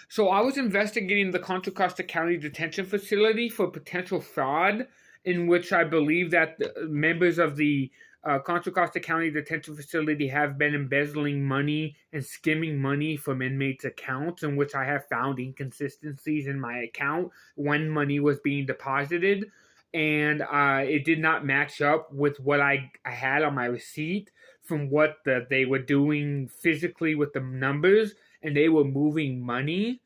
So I was investigating the Contra Costa County Detention Facility for potential fraud, in which I believe that the members of the Contra Costa County Detention Facility have been embezzling money and skimming money from inmates' accounts, in which I have found inconsistencies in my account when money was being deposited. And it did not match up with what I had on my receipt from what they were doing physically with the numbers, and they were moving money,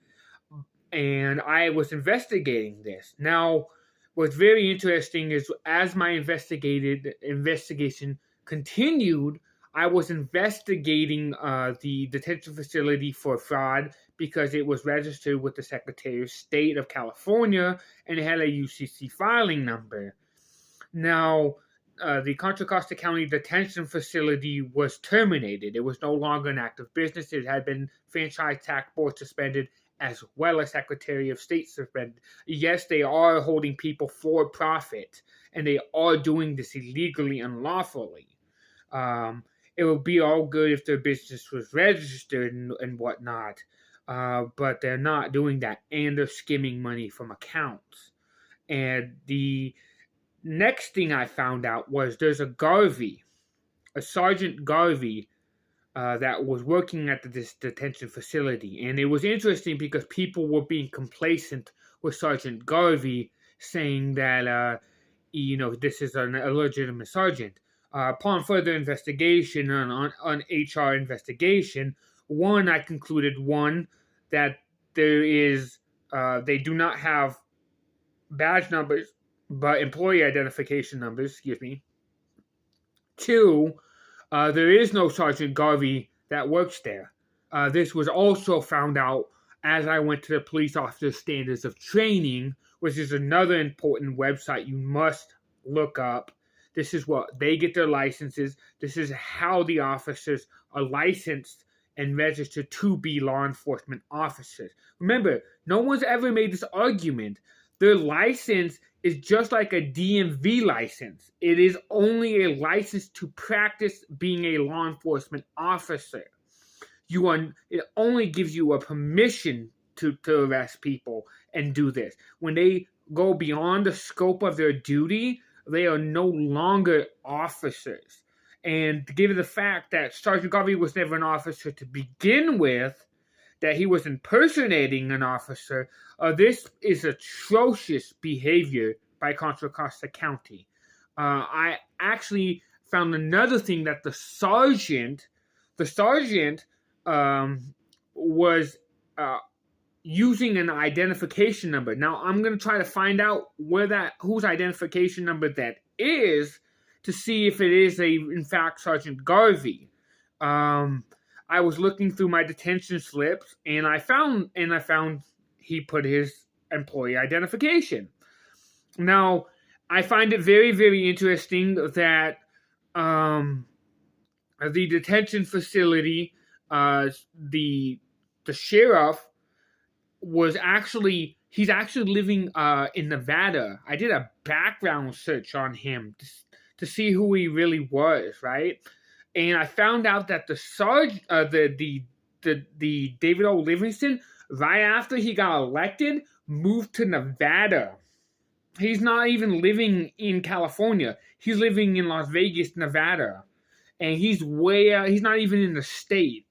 and I was investigating this. Now, what's very interesting is as my investigation continued, I was investigating the detention facility for fraud because it was registered with the Secretary of State of California and it had a UCC filing number. Now, the Contra Costa County Detention Facility was terminated. It was no longer an active business. It had been Franchise Tax Board suspended, as well as Secretary of State suspended. Yes, they are holding people for profit, and they are doing this illegally and lawfully. It would be all good if their business was registered and whatnot, but they're not doing that, and they're skimming money from accounts. And the next thing I found out was there's a Sergeant Garvey, that was working at this detention facility. And it was interesting because people were being complacent with Sergeant Garvey, saying that, this is an illegitimate sergeant. Upon further investigation on HR investigation, I concluded, that they do not have badge numbers, but employee identification numbers, excuse me. 2, there is no Sergeant Garvey that works there. This was also found out as I went to the Police Officer Standards of Training, which is another important website you must look up. This is what they get their licenses. This is how the officers are licensed and registered to be law enforcement officers. Remember, no one's ever made this argument. Their license is just like a DMV license. It is only a license to practice being a law enforcement officer. It only gives you a permission to arrest people and do this. When they go beyond the scope of their duty, they are no longer officers. And given the fact that Sergeant Garvey was never an officer to begin with, that he was impersonating an officer, this is atrocious behavior by Contra Costa County. I actually found another thing that the sergeant was using an identification number. Now I'm going to try to find out whose identification number that is to see if it is in fact Sergeant Garvey. I was looking through my detention slips, and I found he put his employee identification. Now, I find it very, very interesting that the detention facility, the sheriff he's actually living in Nevada. I did a background search on him to see who he really was, right? And I found out that the David O. Livingston, right after he got elected, moved to Nevada. He's not even living in California. He's living in Las Vegas, Nevada. And he's not even in the state.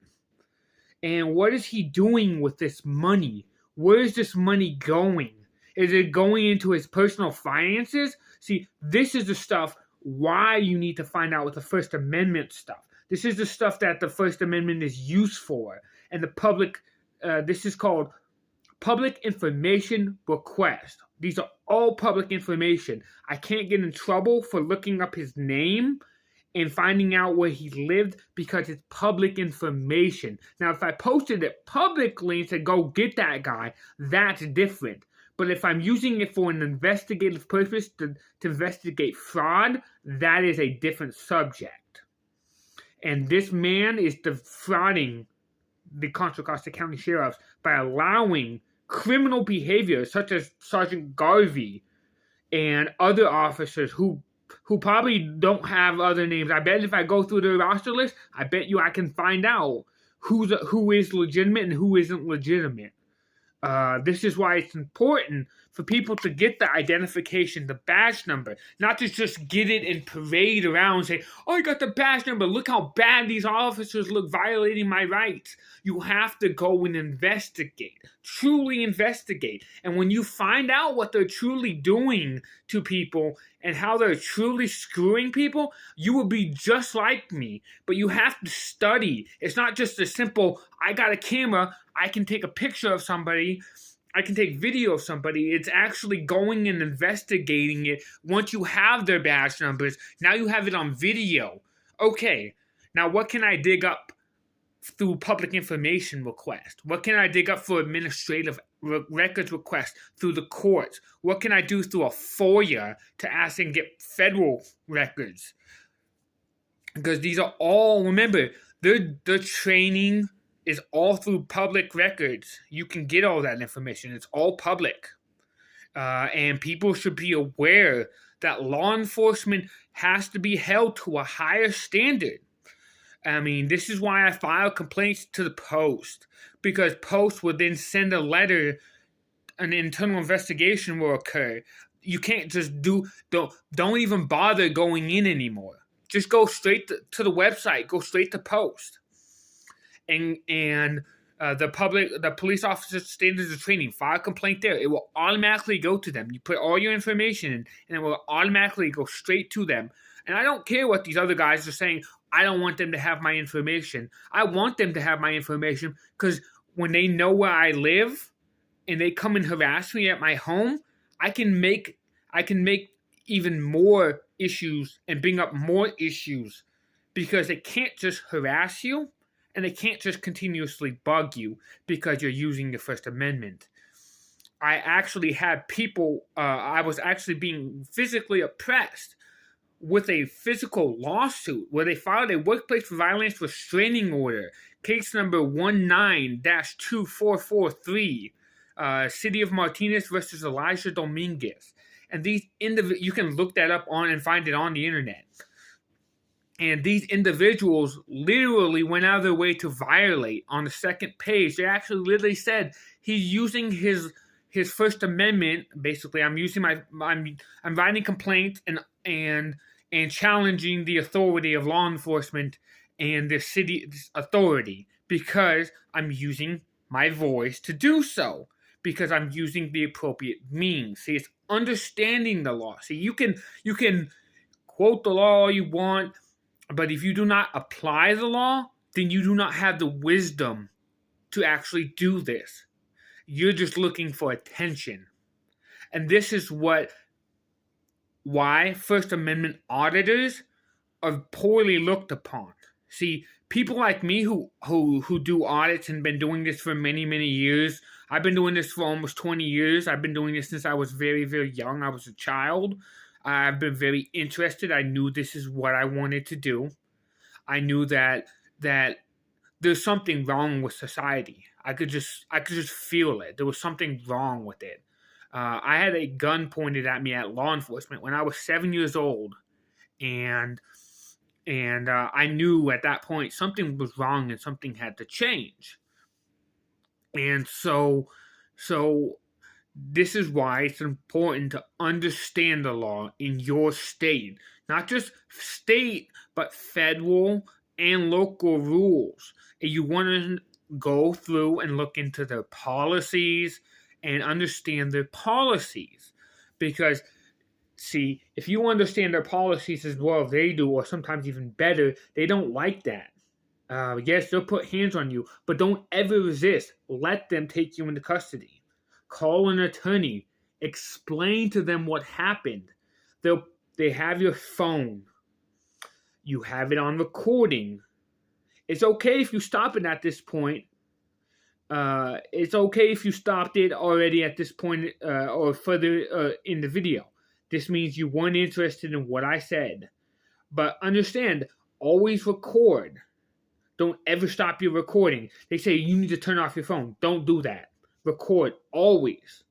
And what is he doing with this money? Where is this money going? Is it going into his personal finances? See, this is the stuff why you need to find out with the First Amendment stuff. This is the stuff that the First Amendment is used for. And the public, this is called public information request. These are all public information. I can't get in trouble for looking up his name and finding out where he lived because it's public information. Now, if I posted it publicly and said, go get that guy, that's different. But if I'm using it for an investigative purpose to investigate fraud, that is a different subject. And this man is defrauding the Contra Costa County Sheriffs by allowing criminal behavior such as Sergeant Garvey and other officers who probably don't have other names. I bet if I go through the roster list, I bet you I can find out who is legitimate and who isn't legitimate. This is why it's important for people to get the identification, the badge number, not to just get it and parade around and say, oh, I got the badge number. Look how bad these officers look violating my rights. You have to go and investigate, truly investigate. And when you find out what they're truly doing to people and how they're truly screwing people, you will be just like me. But you have to study. It's not just a simple, I got a camera, I can take a picture of somebody, I can take video of somebody. It's actually going and investigating it. Once you have their badge numbers, now you have it on video. Okay, now what can I dig up through public information request? What can I dig up for administrative records request through the courts? What can I do through a FOIA to ask and get federal records? Because these are all, remember, the training is all through public records. You can get all that information. It's all public. And people should be aware that law enforcement has to be held to a higher standard. I mean, this is why I file complaints to the Post, because Post would then send a letter, an internal investigation will occur. You can't just don't even bother going in anymore. Just go straight to the website, go straight to Post. And the police officer's standards of training, file a complaint there. It will automatically go to them. You put all your information in, and it will automatically go straight to them. And I don't care what these other guys are saying. I don't want them to have my information. I want them to have my information because when they know where I live and they come and harass me at my home, I can make even more issues and bring up more issues because they can't just harass you. And they can't just continuously bug you because you're using the First Amendment. I actually had people, I was actually being physically oppressed with a physical lawsuit where they filed a workplace violence restraining order, case number 19-2443, City of Martinez versus Elijah Dominguez. And these you can look that up on and find it on the internet. And these individuals literally went out of their way to violate. On the second page, they actually literally said he's using his First Amendment. Basically, I'm writing complaints and challenging the authority of law enforcement and the city's authority because I'm using my voice to do so. Because I'm using the appropriate means. See, it's understanding the law. See, you can quote the law all you want. But if you do not apply the law, then you do not have the wisdom to actually do this. You're just looking for attention. And this is why First Amendment auditors are poorly looked upon. See, people like me who do audits and been doing this for many, many years. I've been doing this for almost 20 years. I've been doing this since I was very, very young. I was a child. I've been very interested. I knew this is what I wanted to do. I knew that there's something wrong with society. I could just feel it. There was something wrong with it. I had a gun pointed at me at law enforcement when I was 7 years old, and I knew at that point something was wrong and something had to change. And so this is why it's important to understand the law in your state. Not just state, but federal and local rules. And you want to go through and look into their policies and understand their policies. Because, see, if you understand their policies as well as they do, or sometimes even better, they don't like that. Yes, they'll put hands on you, but don't ever resist. Let them take you into custody. Call an attorney. Explain to them what happened. They have your phone. You have it on recording. It's okay if you stop it at this point. It's okay if you stopped it already at this point or further in the video. This means you weren't interested in what I said. But understand, always record. Don't ever stop your recording. They say you need to turn off your phone. Don't do that. Record always.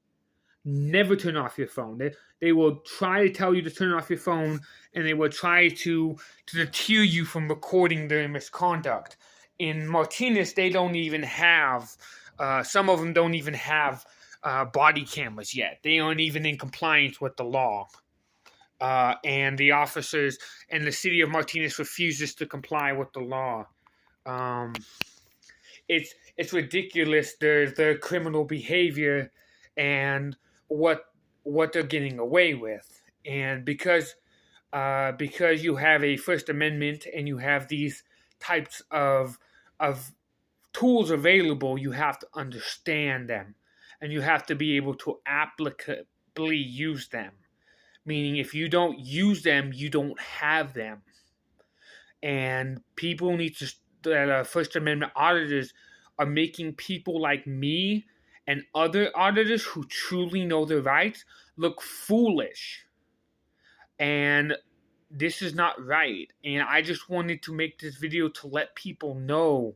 Never turn off your phone. They will try to tell you to turn off your phone, and they will try to deter you from recording their misconduct. In Martinez, they don't even have Some of them don't even have body cameras yet. They aren't even in compliance with the law. And the officers and the city of Martinez refuses to comply with the law. It's ridiculous, their criminal behavior and what they're getting away with. And because you have a First Amendment and you have these types of tools available, you have to understand them, and you have to be able to applicably use them. Meaning, if you don't use them, you don't have them. And people need to, that First Amendment auditors are making people like me and other auditors who truly know their rights look foolish. And this is not right. And I just wanted to make this video to let people know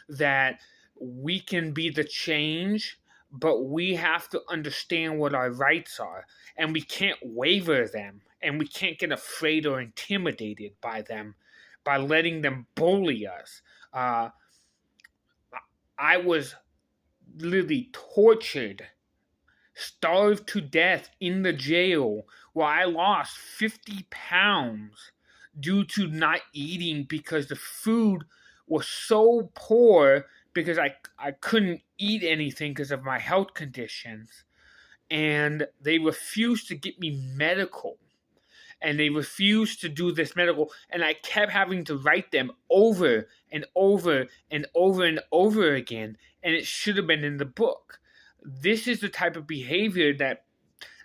that we can be the change, but we have to understand what our rights are, and we can't waver them, and we can't get afraid or intimidated by them, by letting them bully us. I was literally tortured, starved to death in the jail, where I lost 50 pounds due to not eating because the food was so poor, because I couldn't eat anything because of my health conditions. And they refused to get me medical. And they refused to do this medical. And I kept having to write them over and over and over and over again. And it should have been in the book. This is the type of behavior that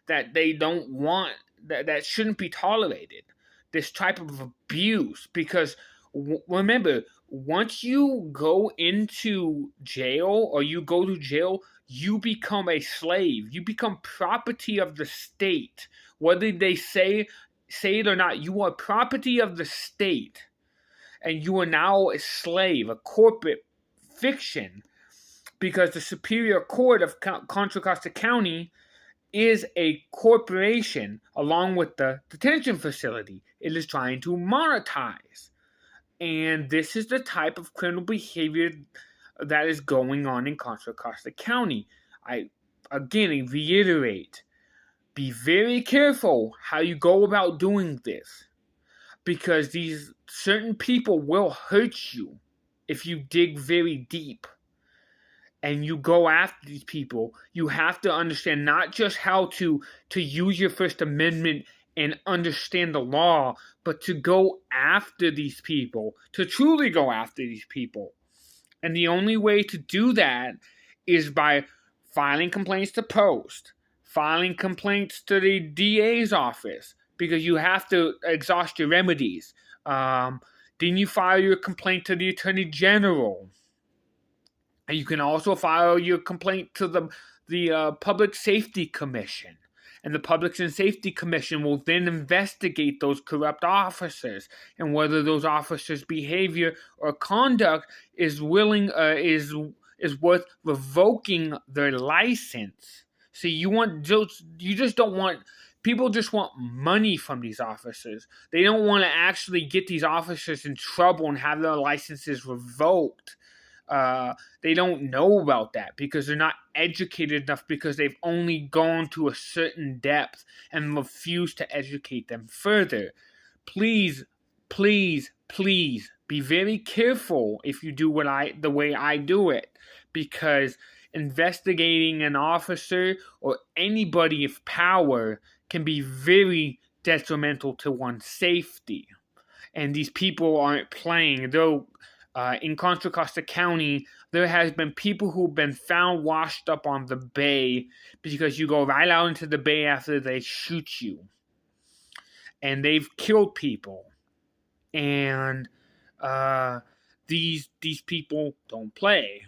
they don't want, that shouldn't be tolerated. This type of abuse. Because remember, once you go into jail or you go to jail, you become a slave. You become property of the state. Whether they say it or not, you are property of the state. And you are now a slave, a corporate fiction. Because the Superior Court of Contra Costa County is a corporation along with the detention facility. It is trying to monetize. And this is the type of criminal behavior that is going on in Contra Costa County. I reiterate, be very careful how you go about doing this, because these certain people will hurt you if you dig very deep and you go after these people. You have to understand not just how to use your First Amendment and understand the law, but to go after these people, to truly go after these people. And the only way to do that is by filing complaints to Post, filing complaints to the DA's office, because you have to exhaust your remedies. Then you file your complaint to the Attorney General. And you can also file your complaint to the Public Safety Commission. And the Public Safety Commission will then investigate those corrupt officers and whether those officers' behavior or conduct is worth revoking their license. See, you just don't want, people just want money from these officers. They don't want to actually get these officers in trouble and have their licenses revoked. They don't know about that because they're not educated enough, because they've only gone to a certain depth and refuse to educate them further. Please, please, please be very careful if you do the way I do it, because investigating an officer or anybody of power can be very detrimental to one's safety. And these people aren't playing. Though in Contra Costa County, there has been people who've been found washed up on the bay because you go right out into the bay after they shoot you. And they've killed people. And these people don't play.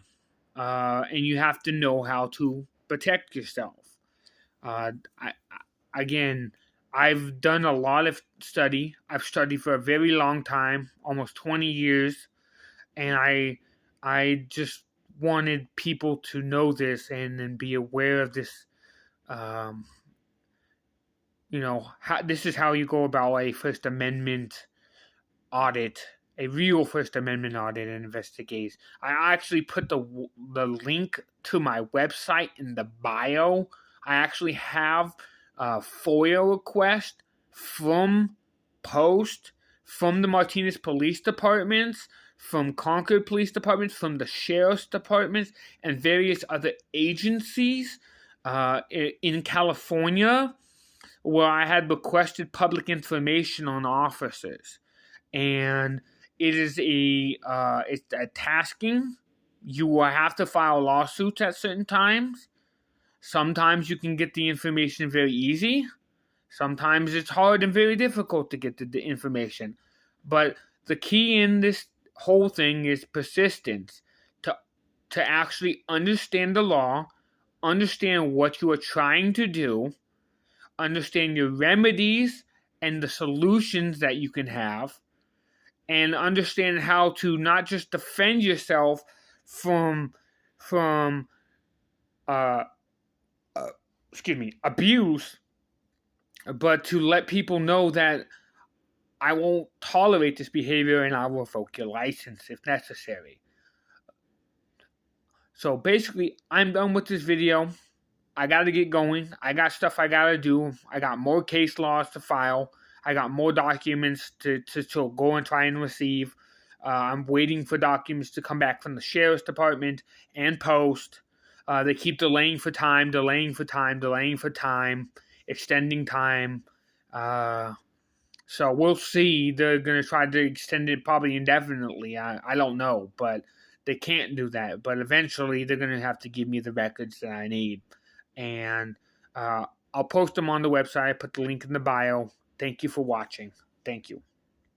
And you have to know how to protect yourself. I've done a lot of study. I've studied for a very long time, almost 20 years. And I just wanted people to know this and be aware of this. This is how you go about a First Amendment audit, a real First Amendment audit and investigation. I actually put the link to my website in the bio. I actually have a FOIA request from Post, from the Martinez Police Departments, from Concord Police Departments, from the Sheriff's Departments, and various other agencies in California, where I had requested public information on officers. And it is it's a tasking. You will have to file lawsuits at certain times. Sometimes you can get the information very easy. Sometimes it's hard and very difficult to get the information. But the key in this whole thing is persistence. To actually understand the law, understand what you are trying to do, understand your remedies and the solutions that you can have, and understand how to not just defend yourself from uh, abuse, but to let people know that I won't tolerate this behavior and I will revoke your license if necessary. So basically, I'm done with this video. I got to get going. I got stuff I got to do. I got more case laws to file. I got more documents to go and try and receive. I'm waiting for documents to come back from the Sheriff's Department and Post. They keep delaying for time, extending time. So we'll see. They're going to try to extend it probably indefinitely. I don't know, but they can't do that. But eventually they're going to have to give me the records that I need. And I'll post them on the website. Put the link in the bio. Thank you for watching. Thank you.